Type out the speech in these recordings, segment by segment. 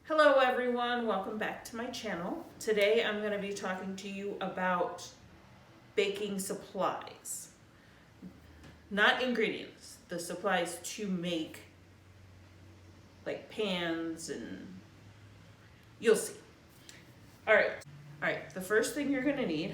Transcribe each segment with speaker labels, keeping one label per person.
Speaker 1: Hello everyone, welcome back to my channel. Today I'm going to be talking to you about baking supplies. Not ingredients, the supplies to make like pans and you'll see. Alright, the first thing you're going to need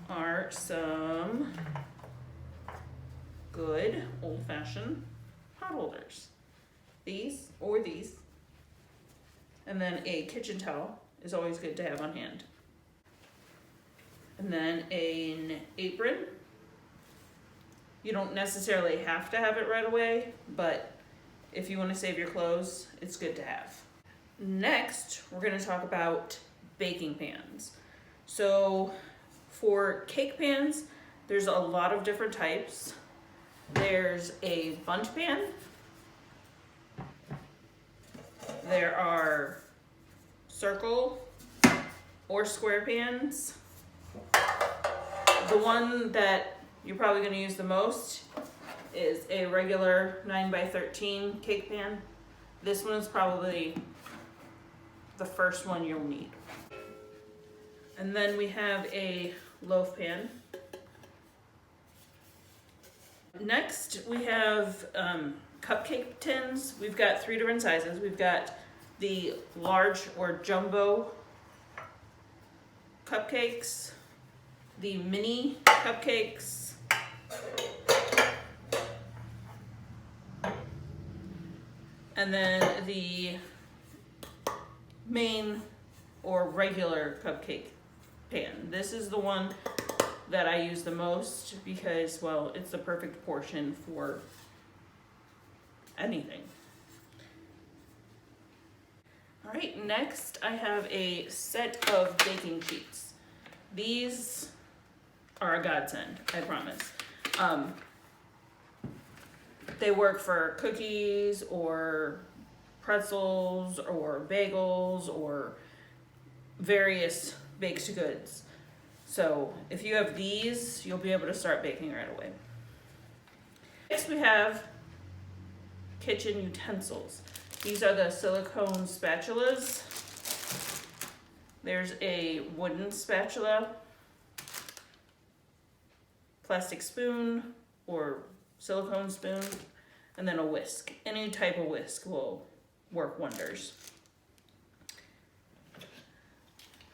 Speaker 1: are some good old-fashioned pot holders. These or these. And then a kitchen towel is always good to have on hand. And then an apron. You don't necessarily have to have it right away, but if you want to save your clothes, it's good to have. Next, we're going to talk about baking pans. So for cake pans, there's a lot of different types. There's a bundt pan. There are circle or square pans. The one that you're probably going to use the most is a regular 9x13 cake pan. This one is probably the first one you'll need. And then we have a loaf pan. Next, we have cupcake tins. We've got 3 different sizes. We've got the large or jumbo cupcakes, the mini cupcakes, and then the main or regular cupcake pan. This is the one that I use the most because, well, it's the perfect portion for anything. All right, next I have a set of baking sheets. These are a godsend, I promise. They work for cookies or pretzels or bagels or various baked goods. So if you have these, you'll be able to start baking right away. Next we have kitchen utensils. These are the silicone spatulas. There's a wooden spatula, plastic spoon or silicone spoon, and then a whisk. Any type of whisk will work wonders.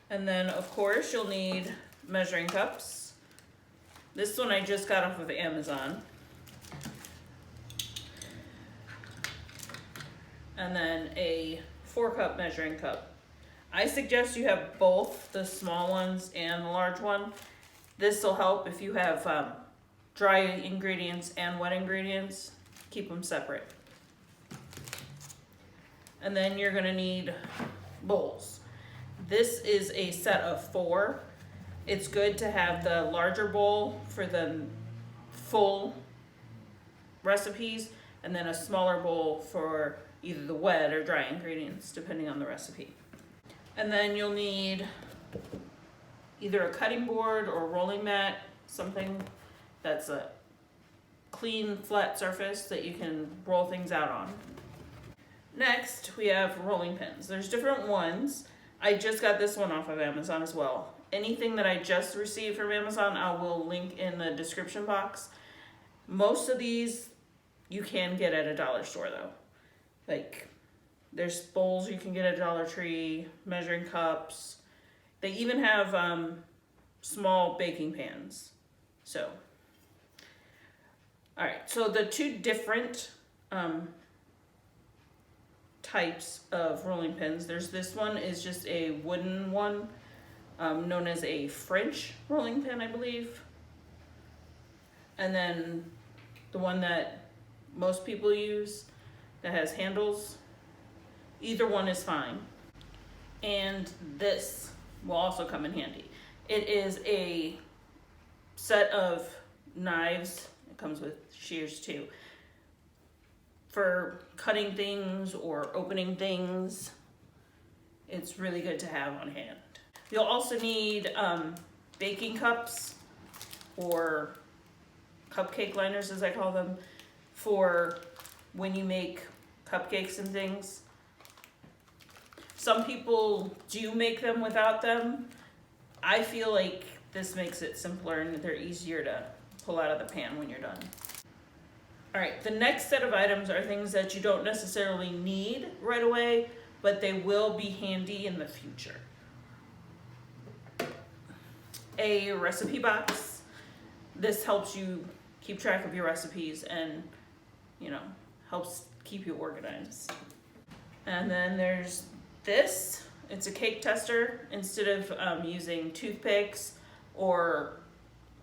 Speaker 1: And then of course you'll need measuring cups. This one I just got off of Amazon. And then a 4-cup measuring cup. I suggest you have both the small ones and the large one. This will help if you have dry ingredients and wet ingredients. Keep them separate. And then you're gonna need bowls. This is a set of 4. It's good to have the larger bowl for the full recipes and then a smaller bowl for either the wet or dry ingredients, depending on the recipe. And then you'll need either a cutting board or a rolling mat, something that's a clean, flat surface that you can roll things out on. Next, we have rolling pins. There's different ones. I just got this one off of Amazon as well. Anything that I just received from Amazon, I will link in the description box. Most of these you can get at a dollar store though. Like, there's bowls you can get at Dollar Tree, measuring cups. They even have small baking pans. So, all right. So the 2 different types of rolling pins. There's this one is just a wooden one, known as a French rolling pin, I believe. And then the one that most people use that has handles. Either one is fine. And this will also come in handy. It is a set of knives. It comes with shears too. For cutting things or opening things, it's really good to have on hand. You'll also need baking cups or cupcake liners, as I call them, for when you make cupcakes and things. Some people do make them without them. I feel like this makes it simpler and they're easier to pull out of the pan when you're done. All right, the next set of items are things that you don't necessarily need right away, but they will be handy in the future. A recipe box. This helps you keep track of your recipes and, you know, helps keep you organized. And then there's this. It's a cake tester. Instead of using toothpicks or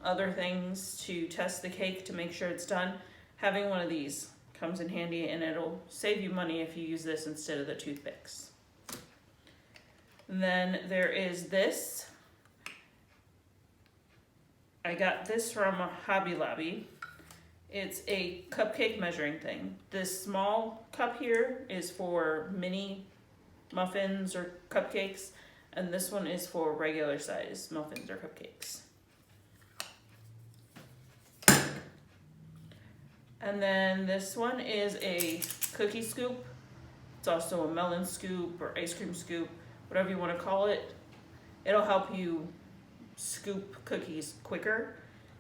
Speaker 1: other things to test the cake to make sure it's done, having one of these comes in handy, and it'll save you money if you use this instead of the toothpicks. Then there is this. I got this from Hobby Lobby. It's a cupcake measuring thing. This small cup here is for mini muffins or cupcakes, and this one is for regular size muffins or cupcakes. And then this one is a cookie scoop. It's also a melon scoop or ice cream scoop, whatever you want to call it. It'll help you scoop cookies quicker.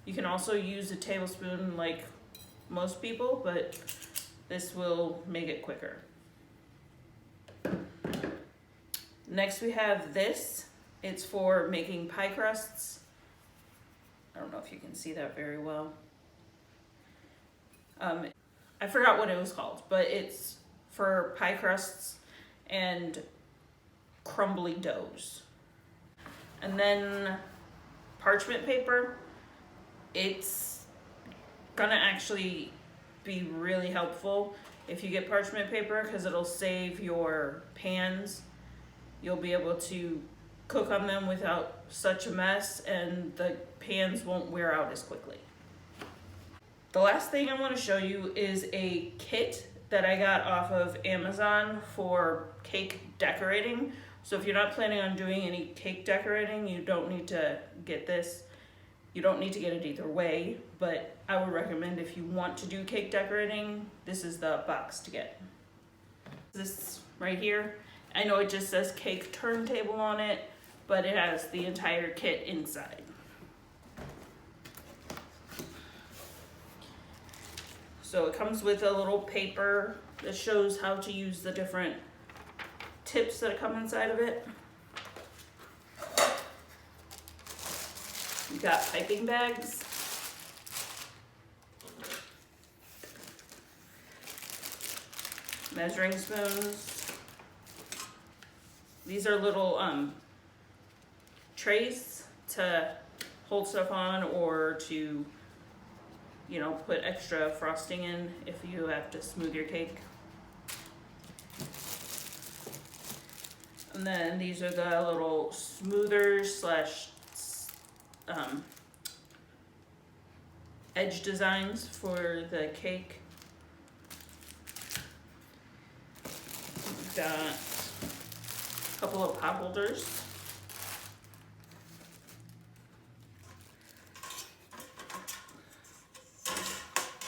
Speaker 1: You can also use a tablespoon like most people, but this will make it quicker. Next we have this. It's for making pie crusts. I don't know if you can see that very well. I forgot what it was called, but it's for pie crusts and crumbly doughs. And then parchment paper. It's gonna actually be really helpful if you get parchment paper, because it'll save your pans. You'll be able to cook on them without such a mess, and the pans won't wear out as quickly. The last thing I want to show you is a kit that I got off of Amazon for cake decorating. So if you're not planning on doing any cake decorating, you don't need to get this. You don't need to get it either way, but I would recommend if you want to do cake decorating, this is the box to get. This right here, I know it just says cake turntable on it, but it has the entire kit inside. So it comes with a little paper that shows how to use the different tips that come inside of it. You got piping bags. Measuring spoons. These are little trays to hold stuff on, or to, you know, put extra frosting in if you have to smooth your cake. And then these are the little smoothers slash edge designs for the cake. We've got a couple of pot holders.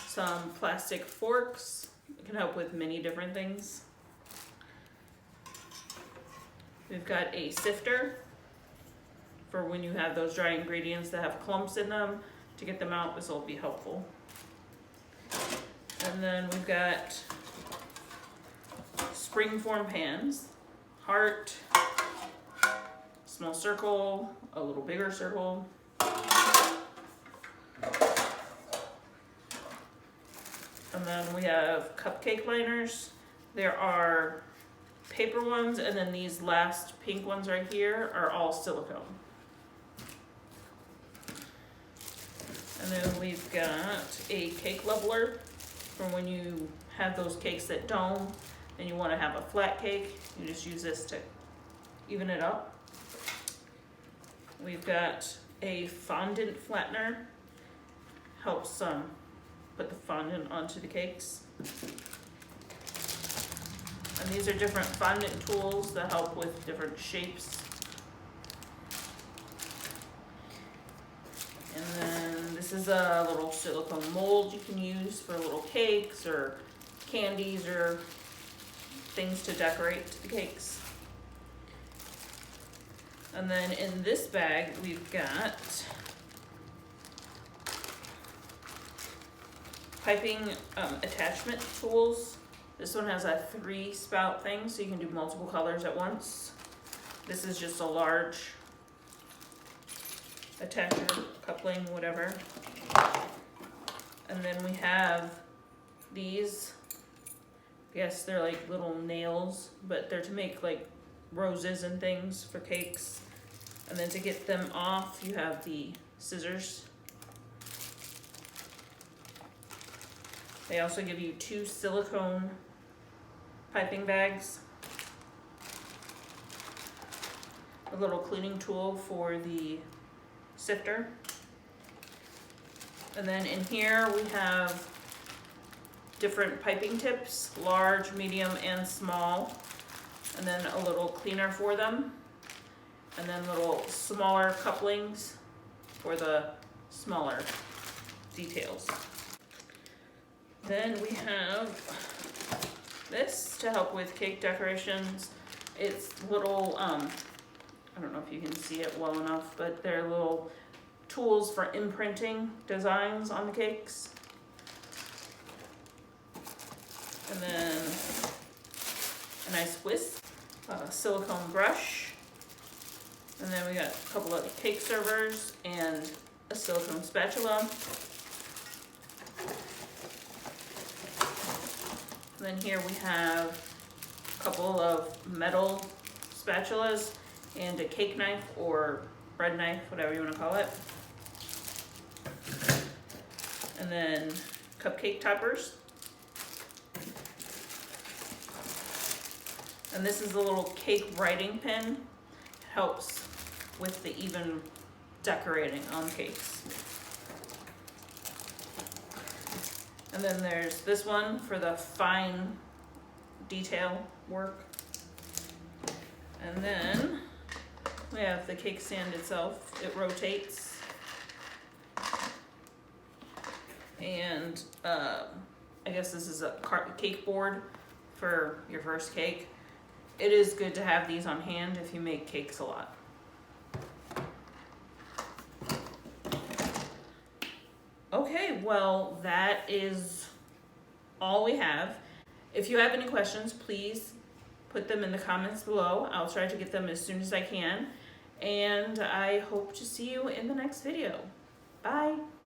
Speaker 1: Some plastic forks. It can help with many different things. We've got a sifter for when you have those dry ingredients that have clumps in them. To get them out, this will be helpful. And then we've got springform pans. Heart, small circle, a little bigger circle. And then we have cupcake liners. There are paper ones, and then these last pink ones right here are all silicone. And then we've got a cake leveler for when you have those cakes that dome and you want to have a flat cake. You just use this to even it up. We've got a fondant flattener. Helps put the fondant onto the cakes. And these are different fondant tools that help with different shapes. And then this is a little silicone mold you can use for little cakes or candies or things to decorate the cakes. And then in this bag, we've got piping attachment tools. This one has a 3 spout thing, so you can do multiple colors at once. This is just a large attacher, coupling, whatever. And then we have these. Yes, they're like little nails, but they're to make like roses and things for cakes. And then to get them off, you have the scissors. They also give you 2 silicone piping bags. A little cleaning tool for the sifter. And then in here we have different piping tips, large, medium, and small. And then a little cleaner for them. And then little smaller couplings for the smaller details. Then we have this to help with cake decorations. It's little, I don't know if you can see it well enough, but they're little tools for imprinting designs on the cakes. And then a nice whisk, a silicone brush. And then we got a couple of cake servers and a silicone spatula. And then here we have a couple of metal spatulas and a cake knife or bread knife, whatever you want to call it. And then cupcake toppers. And this is a little cake writing pen. It helps with the even decorating on cakes. And then there's this one for the fine detail work. And then we have the cake stand itself. It rotates. And I guess this is a cake board for your first cake. It is good to have these on hand if you make cakes a lot. Okay, well, that is all we have. If you have any questions, please put them in the comments below. I'll try to get them as soon as I can. And I hope to see you in the next video. Bye.